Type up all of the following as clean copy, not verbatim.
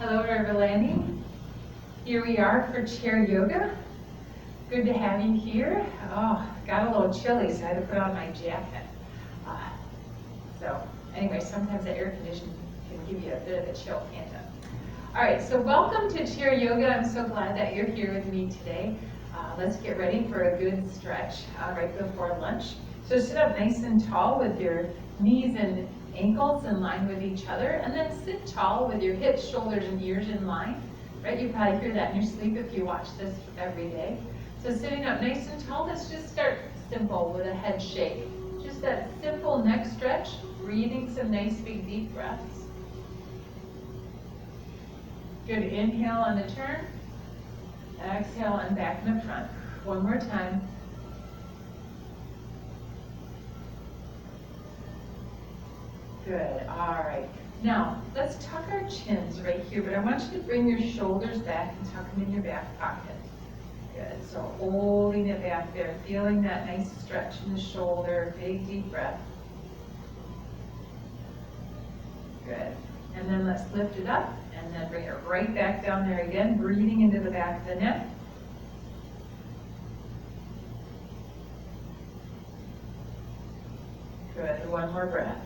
Hello, Everlandi. Here we are for chair yoga. Good to have you here. Oh, got a little chilly, so I had to put on my jacket. So anyway, sometimes the air conditioning can give you a bit of a chill, can't it? All right, so welcome to chair yoga. I'm so glad that you're here with me today. Let's get ready for a good stretch right before lunch. So sit up nice and tall with your knees and ankles in line with each other, and then sit tall with your hips, shoulders, and ears in line. Right, you probably hear that in your sleep if you watch this every day. So sitting up nice and tall, let's just start simple with a head shake. Just that simple neck stretch, breathing some nice big deep breaths. Good, inhale on the turn. Exhale and back in the front. One more time. Good, all right. Now, let's tuck our chins right here, but I want you to bring your shoulders back and tuck them in your back pocket. Good, so holding it back there, feeling that nice stretch in the shoulder, big deep breath. Good, and then let's lift it up and then bring it right back down there again, breathing into the back of the neck. Good, one more breath.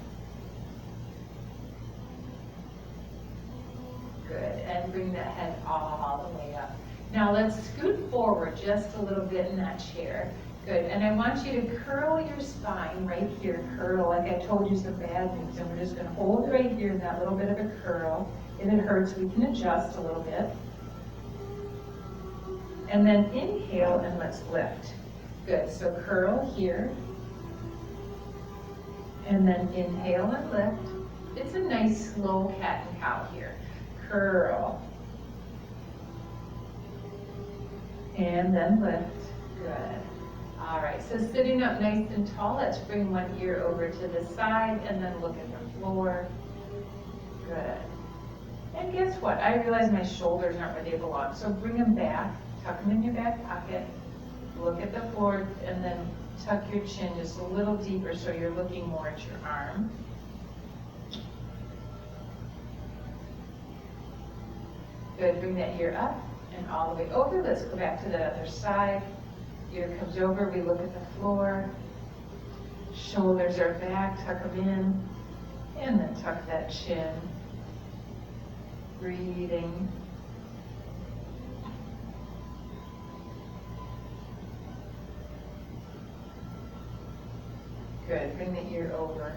Good, and bring that head all the way up. Now let's scoot forward just a little bit in that chair. Good, and I want you to curl your spine right here. Curl, like I told you, some bad news. And we're just going to hold right here in that little bit of a curl. If it hurts, we can adjust a little bit. And then inhale and let's lift. Good, so curl here. And then inhale and lift. It's a nice slow cat and cow here. Curl. And then lift. Good. All right, so sitting up nice and tall, let's bring one ear over to the side and then look at the floor. Good. And guess what? I realize my shoulders aren't where they belong, so bring them back, tuck them in your back pocket, look at the floor, and then tuck your chin just a little deeper so you're looking more at your arm. Good, bring that ear up and all the way over. Let's go back to the other side. Ear comes over, we look at the floor. Shoulders are back, tuck them in, and then tuck that chin. Breathing. Good, bring the ear over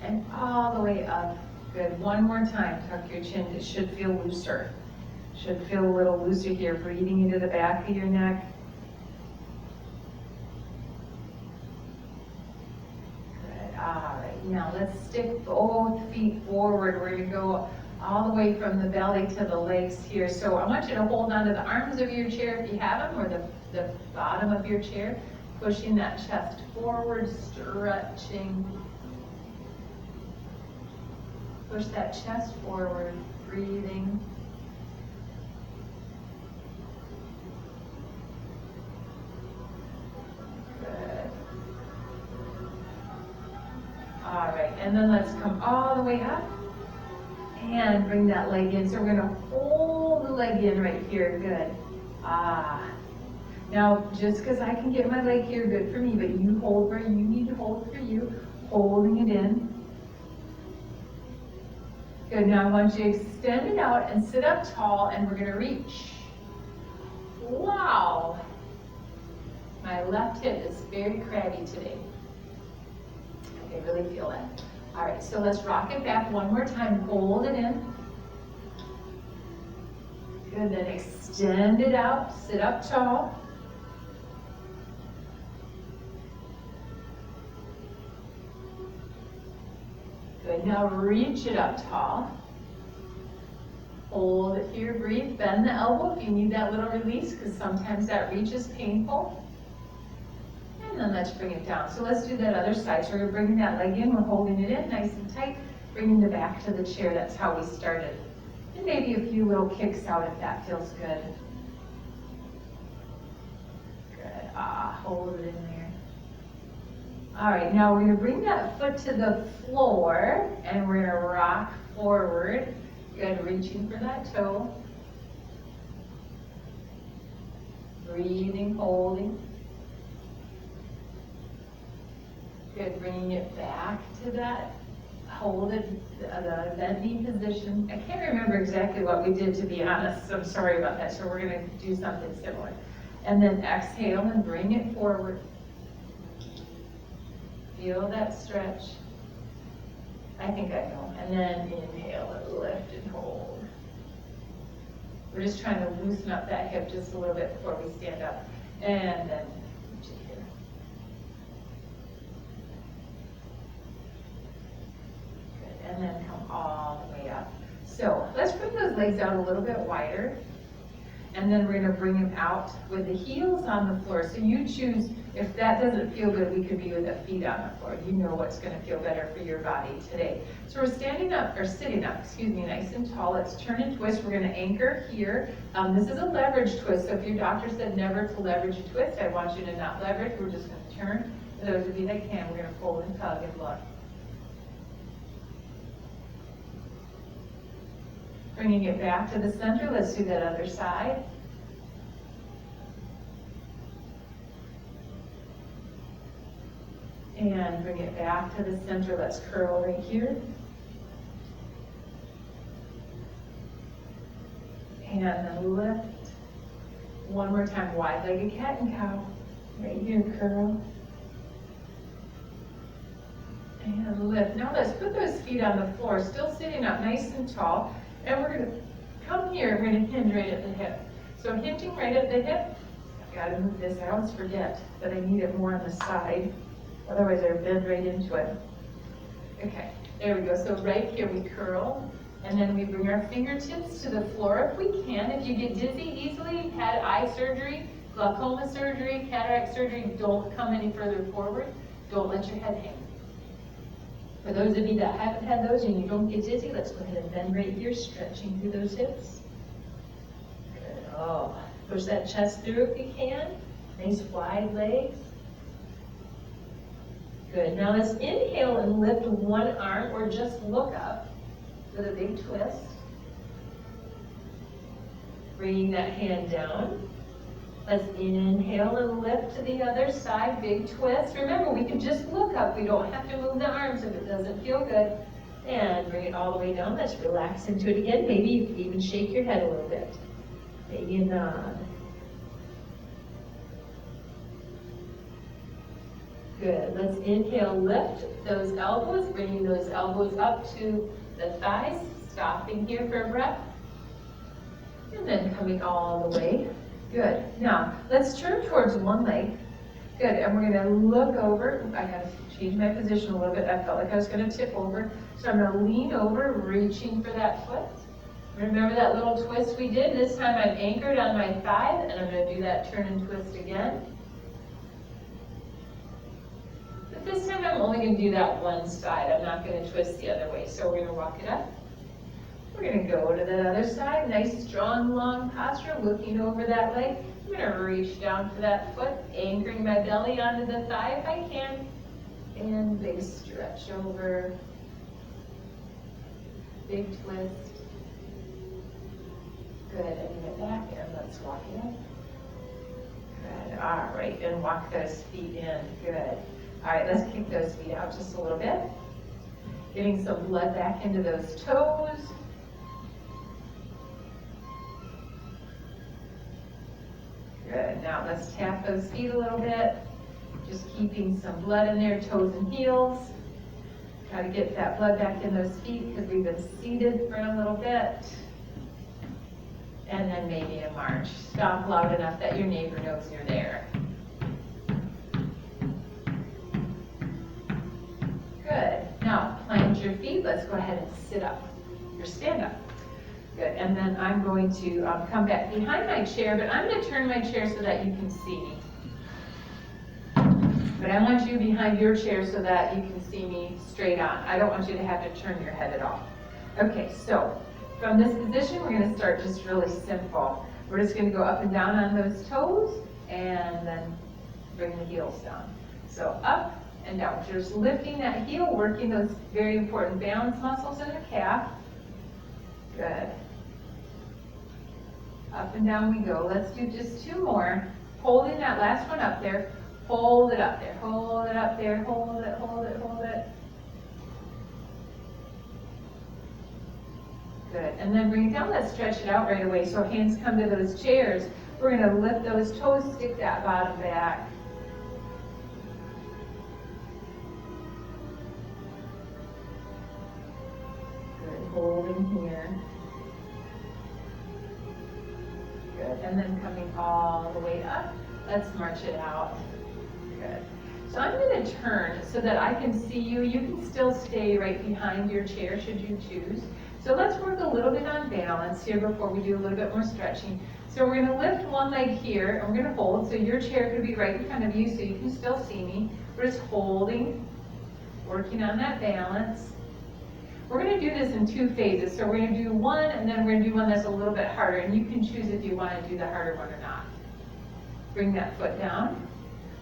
and all the way up. Good, one more time, tuck your chin. It should feel looser. Should feel a little looser here, breathing into the back of your neck. Good, all right, now let's stick both feet forward. We're gonna go all the way from the belly to the legs here. So I want you to hold onto the arms of your chair if you have them, or the bottom of your chair, pushing that chest forward, stretching. Push that chest forward, breathing. Good. All right, and then let's come all the way up and bring that leg in. So we're gonna hold the leg in right here, good. Now, just because I can get my leg here, good for me, but you hold where you need to hold for you, holding it in. Good, now I want you to extend it out and sit up tall, and we're gonna reach. Wow. My left hip is very crabby today. I can really feel it. All right, so let's rock it back one more time. Hold it in. Good, then extend it out. Sit up tall. Good, now reach it up tall. Hold it here, breathe. Bend the elbow if you need that little release, because sometimes that reach is painful. And then let's bring it down. So let's do that other side. So we're bringing that leg in, we're holding it in nice and tight, bringing the back to the chair. That's how we started. And maybe a few little kicks out if that feels good. Good, hold it in there. All right, now we're gonna bring that foot to the floor and we're gonna rock forward. Good, reaching for that toe. Breathing, holding. Good, bringing it back to that, hold it, the bending position. I can't remember exactly what we did, to be honest, so I'm sorry about that, so we're gonna do something similar. And then exhale and bring it forward. Feel that stretch. I think I know. And then inhale and lift and hold. We're just trying to loosen up that hip just a little bit before we stand up. And then reach it here. Good. And then come all the way up. So let's bring those legs out a little bit wider. And then we're gonna bring them out with the heels on the floor. So you choose, if that doesn't feel good, we could be with the feet on the floor. You know what's gonna feel better for your body today. So we're standing up, or sitting up, excuse me, nice and tall. Let's turn and twist. We're gonna anchor here. This is a leverage twist. So if your doctor said never to leverage a twist, I want you to not leverage. We're just gonna turn. For those of you that can, we're gonna fold and tug and look. Bringing it back to the center, let's do that other side. And bring it back to the center, let's curl right here. And then lift. One more time, wide-legged cat and cow. Right here, curl. And lift. Now let's put those feet on the floor, still sitting up nice and tall. And we're gonna come here, we're gonna hinge right at the hip. So hinging right at the hip, I've gotta move this, I always forget that I need it more on the side. Otherwise I bend right into it. Okay, there we go. So right here we curl, and then we bring our fingertips to the floor if we can. If you get dizzy easily, had eye surgery, glaucoma surgery, cataract surgery, don't come any further forward. Don't let your head hang. For those of you that haven't had those and you don't get dizzy, let's go ahead and bend right here, stretching through those hips. Good. Oh, push that chest through if you can. Nice wide legs. Good. Now let's inhale and lift one arm or just look up with a big twist. Bringing that hand down. Let's inhale and lift to the other side, big twist. Remember, we can just look up. We don't have to move the arms if it doesn't feel good. And bring it all the way down. Let's relax into it again. Maybe you can even shake your head a little bit. Maybe a nod. Good. Let's inhale, lift those elbows, bringing those elbows up to the thighs. Stopping here for a breath. And then coming all the way. Good. Now, let's turn towards one leg. Good. And we're going to look over. I got to change my position a little bit. I felt like I was going to tip over. So I'm going to lean over, reaching for that foot. Remember that little twist we did? This time I'm anchored on my thigh, and I'm going to do that turn and twist again. But this time I'm only going to do that one side. I'm not going to twist the other way. So we're going to walk it up. We're going to go to the other side. Nice, strong, long posture, looking over that leg. I'm going to reach down for that foot, anchoring my belly onto the thigh if I can. And big stretch over. Big twist. Good, and get back, and let's walk it up. Good, all right, and walk those feet in, good. All right, let's kick those feet out just a little bit. Getting some blood back into those toes. Good, now let's tap those feet a little bit. Just keeping some blood in there, toes and heels. Try to get that blood back in those feet because we've been seated for a little bit. And then maybe a march. Stomp loud enough that your neighbor knows you're there. Good. Now, plant your feet. Let's go ahead and sit up or stand up. Good. And then I'm going to come back behind my chair, but I'm going to turn my chair so that you can see me. But I want you behind your chair so that you can see me straight on. I don't want you to have to turn your head at all. Okay, so from this position, we're going to start just really simple. We're just going to go up and down on those toes and then bring the heels down. So up and down. Just lifting that heel, working those very important balance muscles in the calf. Good. Up and down we go. Let's do just 2 more. Holding that last one up there. Hold it up there. Hold it up there. Hold it, hold it, hold it. Good. And then bring it down. Let's stretch it out right away. So hands come to those chairs. We're going to lift those toes, stick that bottom back. Good. Holding here. Good. And then coming all the way up. Let's march it out. Good. So I'm going to turn so that I can see you. You can still stay right behind your chair should you choose. So let's work a little bit on balance here before we do a little bit more stretching. So we're going to lift one leg here and we're going to hold. So your chair could be right in front of you so you can still see me. We're just holding, working on that balance. We're going to do this in 2 phases. So we're going to do one and then we're going to do one that's a little bit harder. And you can choose if you want to do the harder one or not. Bring that foot down.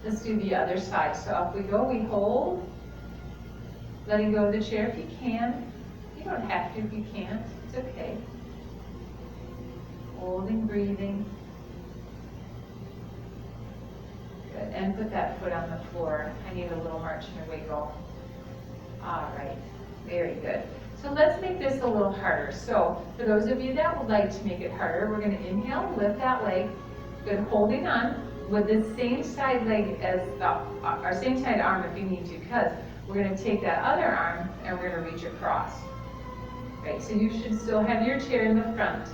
Let's do the other side. So up we go, we hold. Letting go of the chair if you can. You don't have to if you can't. It's okay. Holding, breathing. Good. And put that foot on the floor. I need a little march and a wiggle. All right. Very good. So let's make this a little harder. So for those of you that would like to make it harder, we're going to inhale, lift that leg. Good. Holding on with the same side leg as our same side arm if you need to, because we're going to take that other arm and we're going to reach across. Right, so you should still have your chair in the front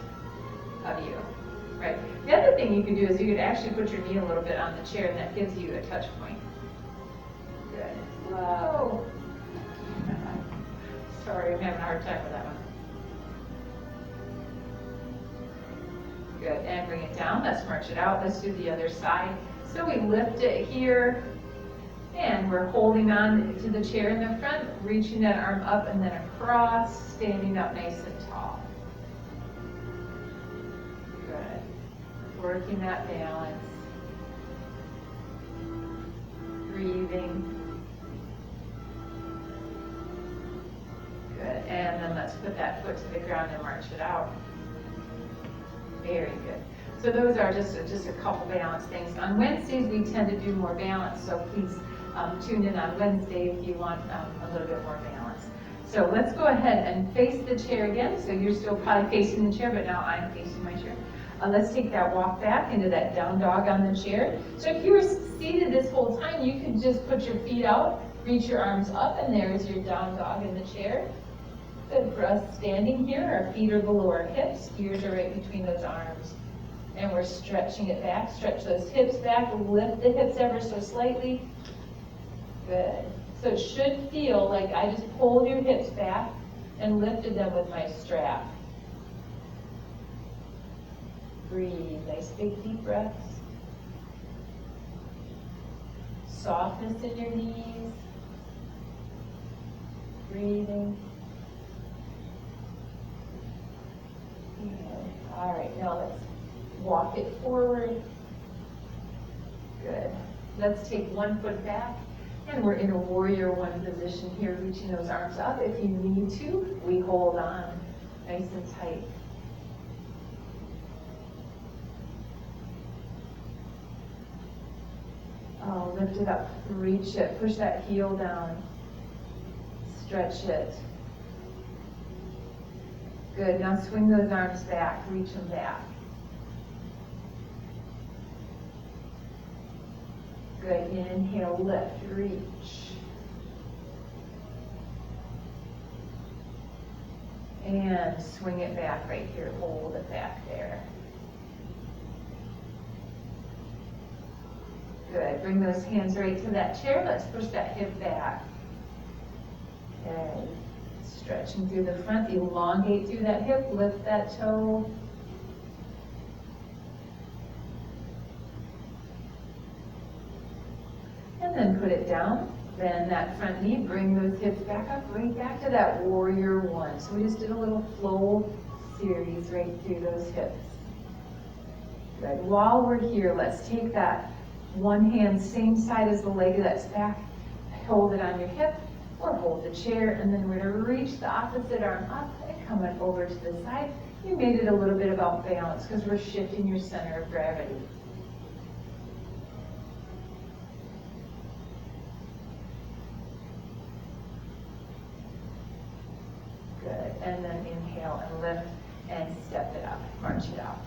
of you. Right. The other thing you could do is you could actually put your knee a little bit on the chair, and that gives you a touch point. Good. Whoa. Sorry, I'm having a hard time with that one. Good, and bring it down. Let's march it out. Let's do the other side. So we lift it here, and we're holding on to the chair in the front, reaching that arm up and then across, standing up nice and tall. Good. Working that balance. Breathing. Good, and then let's put that foot to the ground and march it out. Very good. So those are just a couple balance things. On Wednesdays, we tend to do more balance, so please tune in on Wednesday if you want a little bit more balance. So let's go ahead and face the chair again. So you're still probably facing the chair, but now I'm facing my chair. Let's take that walk back into that down dog on the chair. So if you were seated this whole time, you could just put your feet out, reach your arms up, and there's your down dog in the chair. Good for us standing here. Our feet are below our hips, ears are right between those arms. And we're stretching it back. Stretch those hips back, lift the hips ever so slightly. Good. So it should feel like I just pulled your hips back and lifted them with my strap. Breathe. Nice big deep breaths. Softness in your knees. Breathing. Good. All right, now let's walk it forward. Good. Let's take one foot back. And we're in a warrior one position here, reaching those arms up. If you need to, we hold on nice and tight. Oh, lift it up, reach it, push that heel down, stretch it. Good, now swing those arms back, reach them back. Good, inhale, lift, reach. And swing it back right here, hold it back there. Good, bring those hands right to that chair. Let's push that hip back. Okay, stretching through the front, elongate through that hip, lift that toe. And then put it down. Bend that front knee, bring those hips back up, right back to that warrior one. So we just did a little flow series right through those hips. Good. While we're here, let's take that one hand, same side as the leg that's back, hold it on your hip, or hold the chair, and then we're going to reach the opposite arm up and coming over to the side. You made it a little bit about balance because we're shifting your center of gravity. Good, and then inhale and lift and step it up, march it out.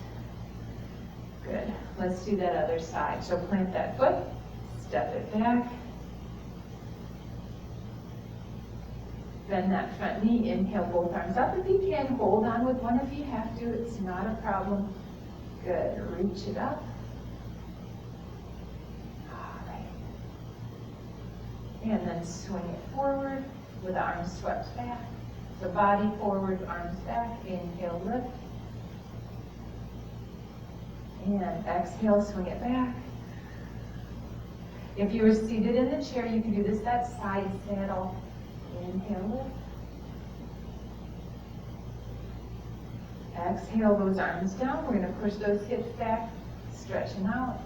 Good, let's do that other side. So plant that foot, step it back. Bend that front knee, inhale both arms up. If you can, hold on with one if you have to, it's not a problem. Good, reach it up. All right. And then swing it forward with the arms swept back. So body forward, arms back, inhale, lift. And exhale, swing it back. If you were seated in the chair, you can do this, that side saddle. Inhale, lift. Exhale those arms down. We're going to push those hips back, stretching out.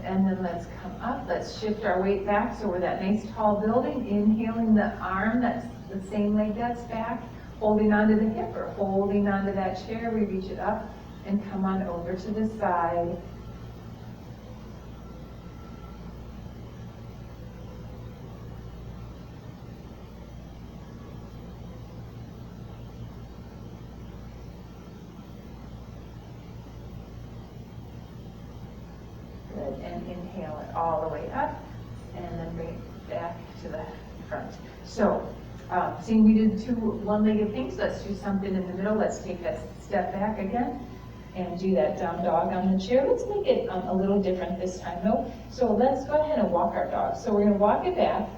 And then let's come up, let's shift our weight back so we're that nice tall building, inhaling the arm, that's the same leg that's back, holding onto the hip or holding onto that chair, we reach it up and come on over to the side. And inhale it all the way up, and then bring it back to the front. So, seeing we did two one-legged things, let's do something in the middle. Let's take a step back again, and do that down dog on the chair. Let's make it a little different this time, though. So let's go ahead and walk our dog. So we're going to walk it back,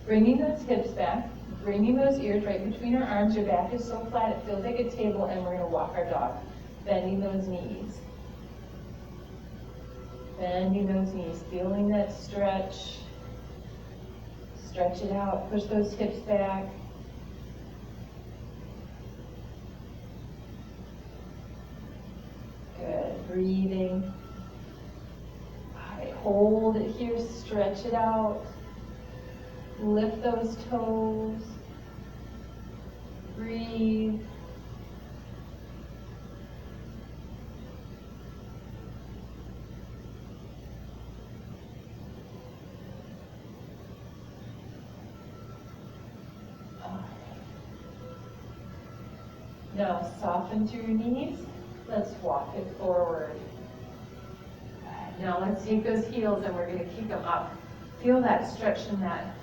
bringing those hips back, bringing those ears right between our arms. Your back is so flat, it feels like a table, and we're going to walk our dog, bending those knees. Bending those knees, feeling that stretch. Stretch it out, push those hips back. Good, breathing. All right, hold it here, stretch it out. Lift those toes. Breathe. Now soften through your knees. Let's walk it forward. Now let's take those heels and we're going to kick them up. Feel that stretch in that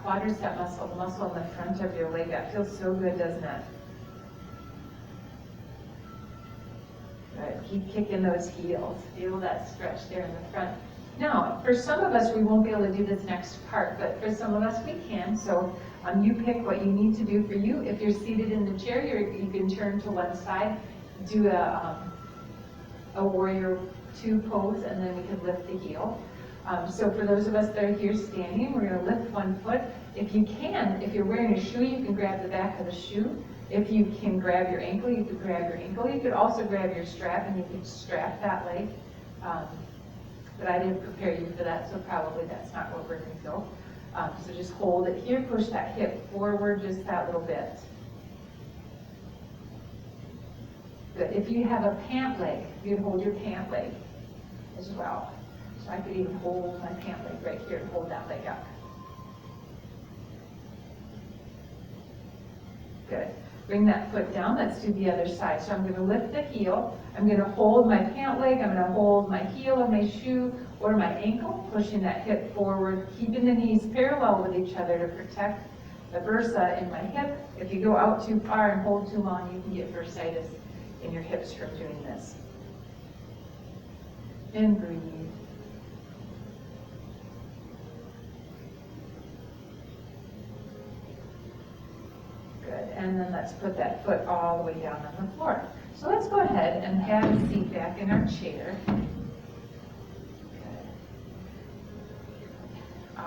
quadricep muscle, the muscle in the front of your leg. That feels so good, doesn't it? Good. Keep kicking those heels. Feel that stretch there in the front. Now, for some of us, we won't be able to do this next part, but for some of us, we can. So you pick what you need to do for you. If you're seated in the chair, you can turn to one side, do a warrior two pose, and then we can lift the heel. So for those of us that are here standing, we're going to lift one foot. If you can, if you're wearing a shoe, you can grab the back of the shoe. If you can grab your ankle, you could grab your ankle. You could also grab your strap, and you could strap that leg. But I didn't prepare you for that, so probably that's not what we're going to go. So just hold it here, push that hip forward just that little bit. Good. If you have a pant leg, you can hold your pant leg as well. So I could even hold my pant leg right here and hold that leg up. Good. Bring that foot down. Let's do the other side. So I'm going to lift the heel. I'm going to hold my pant leg. I'm going to hold my heel of my shoe or my ankle, pushing that hip forward, keeping the knees parallel with each other to protect the bursa in my hip. If you go out too far and hold too long, you can get bursitis in your hips from doing this. And breathe. Good, and then let's put that foot all the way down on the floor. So let's go ahead and have a seat back in our chair. Good. All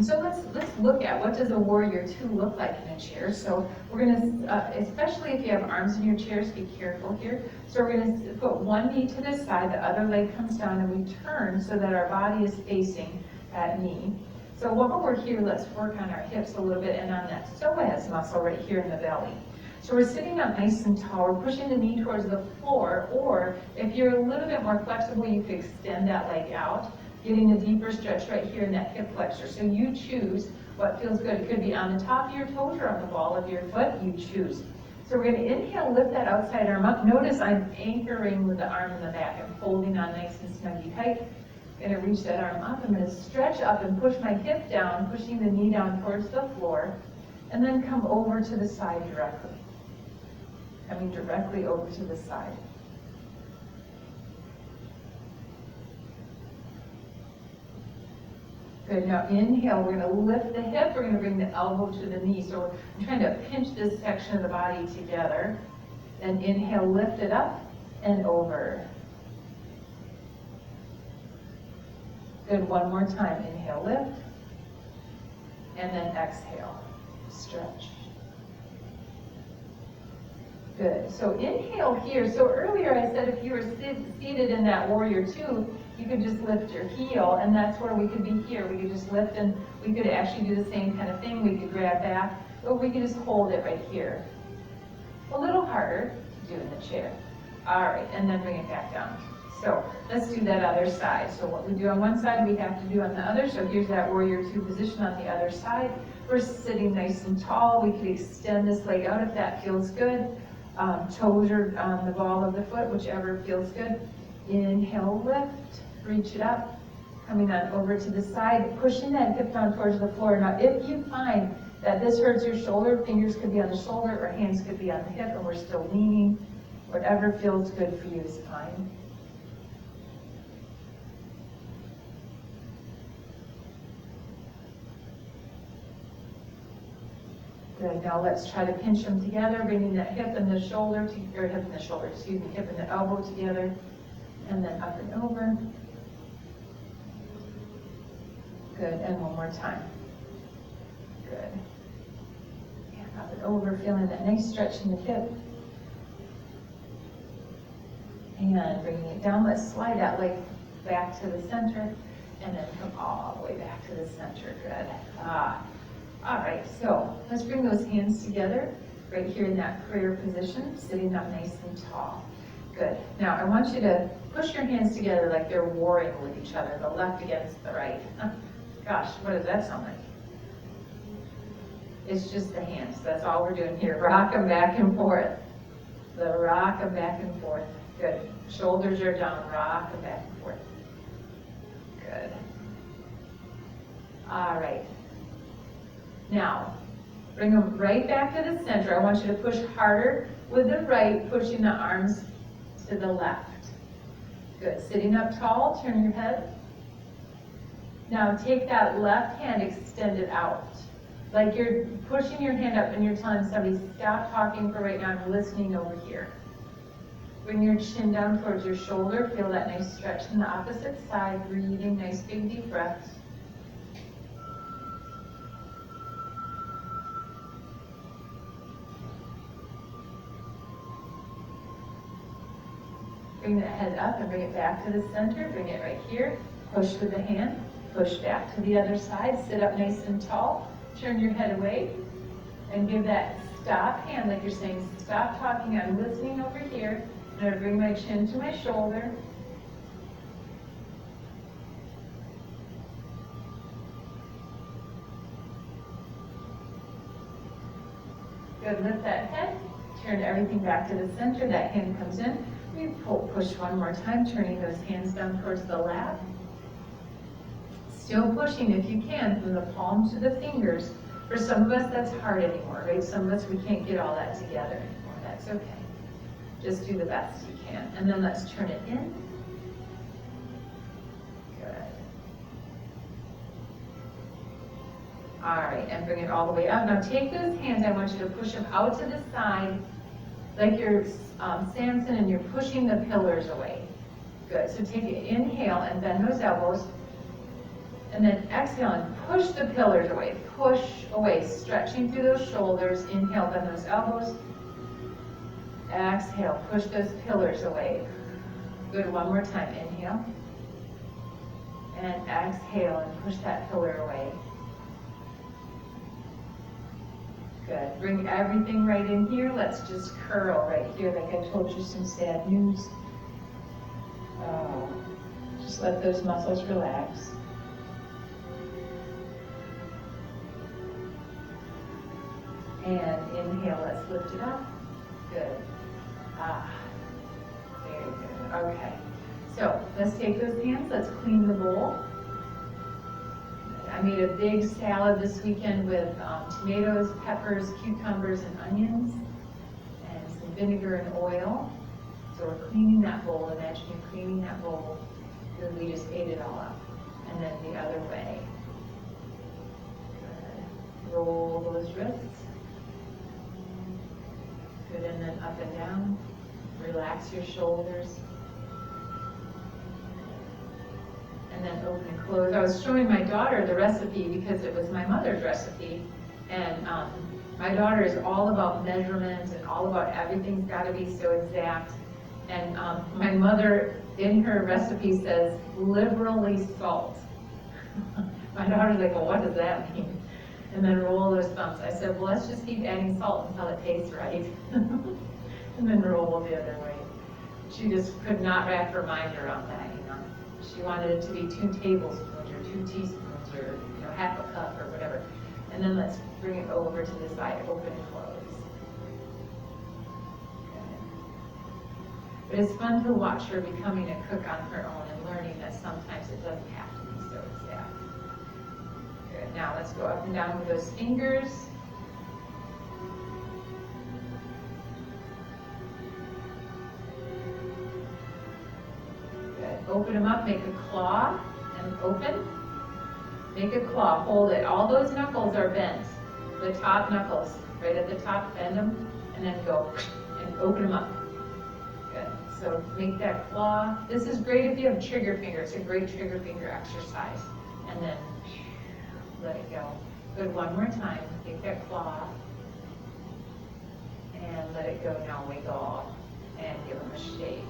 And so let's look at what does a warrior two look like in a chair. So we're gonna, especially if you have arms in your chairs, be careful here. So we're gonna put one knee to the side, the other leg comes down, and we turn so that our body is facing that knee. So while we're here, let's work on our hips a little bit and on that psoas muscle right here in the belly. So we're sitting up nice and tall, we're pushing the knee towards the floor, or if you're a little bit more flexible, you could extend that leg out, getting a deeper stretch right here in that hip flexor. So you choose what feels good. It could be on the top of your toes or on the ball of your foot, you choose. So we're gonna inhale, lift that outside arm up. Notice I'm anchoring with the arm in the back. I'm holding on nice and snuggy tight. Gonna reach that arm up. I'm gonna stretch up and push my hip down, pushing the knee down towards the floor, and then come over to the side directly. Coming directly over to the side. Good, now inhale, we're gonna lift the hip, we're gonna bring the elbow to the knee. So I'm trying to pinch this section of the body together. Then inhale, lift it up and over. Good, one more time. Inhale, lift. And then exhale, stretch. Good, so inhale here. So earlier I said if you were seated in that warrior two, you could just lift your heel, and that's where we could be here. We could just lift, and we could actually do the same kind of thing. We could grab back, or we could just hold it right here. A little harder to do in the chair. All right, and then bring it back down. So let's do that other side. So what we do on one side, we have to do on the other. So here's that warrior two position on the other side. We're sitting nice and tall. We could extend this leg out if that feels good. Toes are on the ball of the foot, whichever feels good. Inhale, lift, reach it up, coming on over to the side, pushing that hip down towards the floor. Now, if you find that this hurts your shoulder, fingers could be on the shoulder or hands could be on the hip, and we're still leaning. Whatever feels good for you is fine. Good, now let's try to pinch them together, bringing that hip and the shoulder, or hip and the shoulder, excuse me, hip and the elbow together, and then up and over. Good, and one more time. Good. And up and over, feeling that nice stretch in the hip. And bringing it down, let's slide that leg back to the center, and then come all the way back to the center. Good. All right, so let's bring those hands together right here in that prayer position, sitting up nice and tall. Good. Now I want you to push your hands together like they're warring with each other, the left against the right. Gosh, what does that sound like? It's just the hands. That's all we're doing here. Rock them back and forth. Rock them back and forth. Good. Shoulders are down. Rock them back and forth. Good. All right. Now, bring them right back to the center. I want you to push harder with the right, pushing the arms to the left. Good. Sitting up tall, turn your head. Now take that left hand, extend it out. Like you're pushing your hand up and you're telling somebody, stop talking for right now, I'm listening over here. Bring your chin down towards your shoulder. Feel that nice stretch in the opposite side. Breathing, nice big deep breaths. Bring the head up and bring it back to the center. Bring it right here. Push with the hand. Push back to the other side. Sit up nice and tall. Turn your head away. And give that stop hand like you're saying, stop talking. I'm listening over here. I'm going to bring my chin to my shoulder. Good. Lift that head. Turn everything back to the center. That hand comes in. We push one more time, turning those hands down towards the lap. Still pushing if you can from the palm to the fingers. For some of us, that's hard anymore, right? Some of us, we can't get all that together anymore. That's okay. Just do the best you can. And then let's turn it in. Good. All right, and bring it all the way up. Now take those hands, I want you to push them out to the side, like you're Samson, and you're pushing the pillars away. Good, so take an inhale and bend those elbows. And then exhale and push the pillars away. Push away, stretching through those shoulders. Inhale, bend those elbows. Exhale, push those pillars away. Good, one more time. Inhale. And exhale and push that pillar away. Good. Bring everything right in here. Let's just curl right here like I told you some sad news. Just let those muscles relax. And inhale, let's lift it up. Good. Very good. Okay. So let's take those hands, let's clean the bowl. I made a big salad this weekend with tomatoes, peppers, cucumbers, and onions, and some vinegar and oil. So we're cleaning that bowl. Imagine you're cleaning that bowl, and we just ate it all up. And then the other way. Good. Roll those wrists. Good, and then up and down. Relax your shoulders. And then open and close. I was showing my daughter the recipe because it was my mother's recipe. And my daughter is all about measurements and all about everything's got to be so exact. And my mother, in her recipe, says, liberally salt. My daughter's like, well, what does that mean? And then roll those thumbs. I said, well, let's just keep adding salt until it tastes right. And then roll the other way. She just could not wrap her mind around that, you know. She wanted it to be 2 tablespoons or 2 teaspoons or, you know, half a cup or whatever. And then let's bring it over to the side, open and close. Okay. But it's fun to watch her becoming a cook on her own and learning that sometimes it doesn't have to be so exact. Good. Now let's go up and down with those fingers. Open them up, make a claw, and open. Make a claw, hold it. All those knuckles are bent. The top knuckles, right at the top, bend them, and then go and open them up. Good. So make that claw. This is great if you have trigger finger. It's a great trigger finger exercise. And then let it go. Good, one more time. Take that claw and let it go. Now wiggle and give them a shake.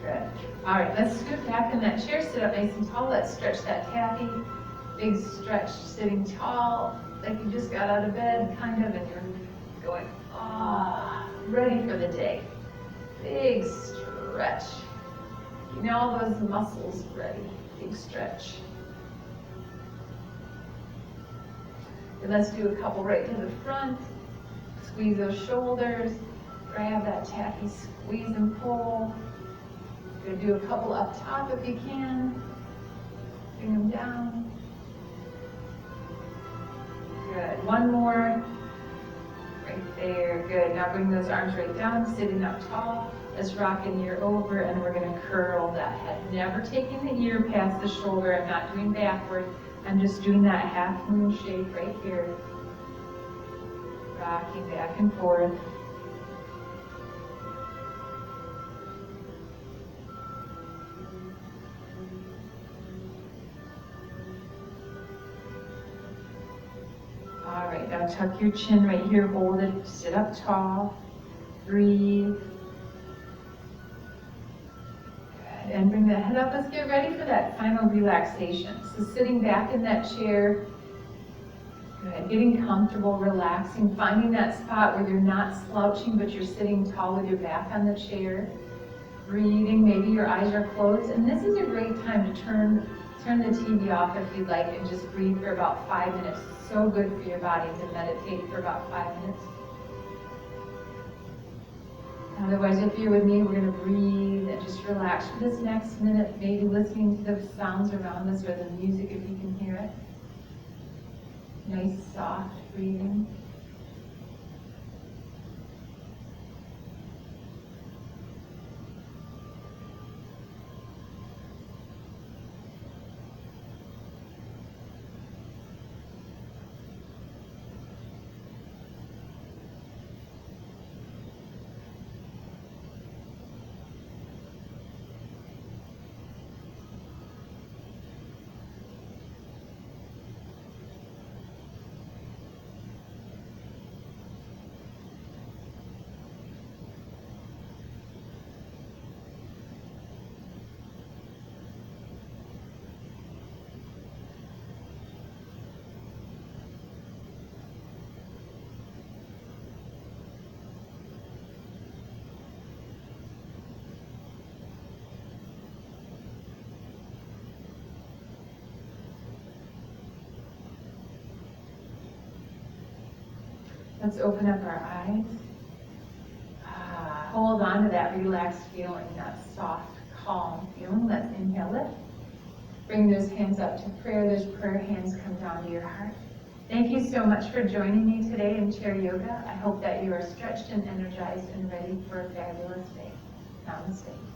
Good. All right, let's scoot back in that chair, sit up nice and tall. Let's stretch that taffy. Big stretch, sitting tall, like you just got out of bed, kind of, and you're going, ready for the day. Big stretch. Getting all those muscles ready. Big stretch. And let's do a couple right to the front. Squeeze those shoulders. Grab that taffy, squeeze and pull. Going to do a couple up top if you can. Bring them down. Good. One more. Right there. Good. Now bring those arms right down, sitting up tall. Let's rock an ear over, and we're going to curl that head. Never taking the ear past the shoulder. I'm not doing backward. I'm just doing that half moon shape right here. Rocking back and forth. All right, now tuck your chin right here, hold it, sit up tall, breathe. Good, and bring the head up. Let's get ready for that final relaxation. So sitting back in that chair, good, getting comfortable, relaxing, finding that spot where you're not slouching, but you're sitting tall with your back on the chair. Breathing, maybe your eyes are closed, and this is a great time to turn the TV off if you'd like and just breathe for about 5 minutes. So good for your body to meditate for about 5 minutes. Otherwise, if you're with me, we're going to breathe and just relax for this next minute, maybe listening to the sounds around us or the music if you can hear it. Nice, soft breathing. Let's open up our eyes. Hold on to that relaxed feeling, that soft, calm feeling. Let's inhale, lift. Bring those hands up to prayer. Those prayer hands come down to your heart. Thank you so much for joining me today in chair yoga. I hope that you are stretched and energized and ready for a fabulous day. Namaste.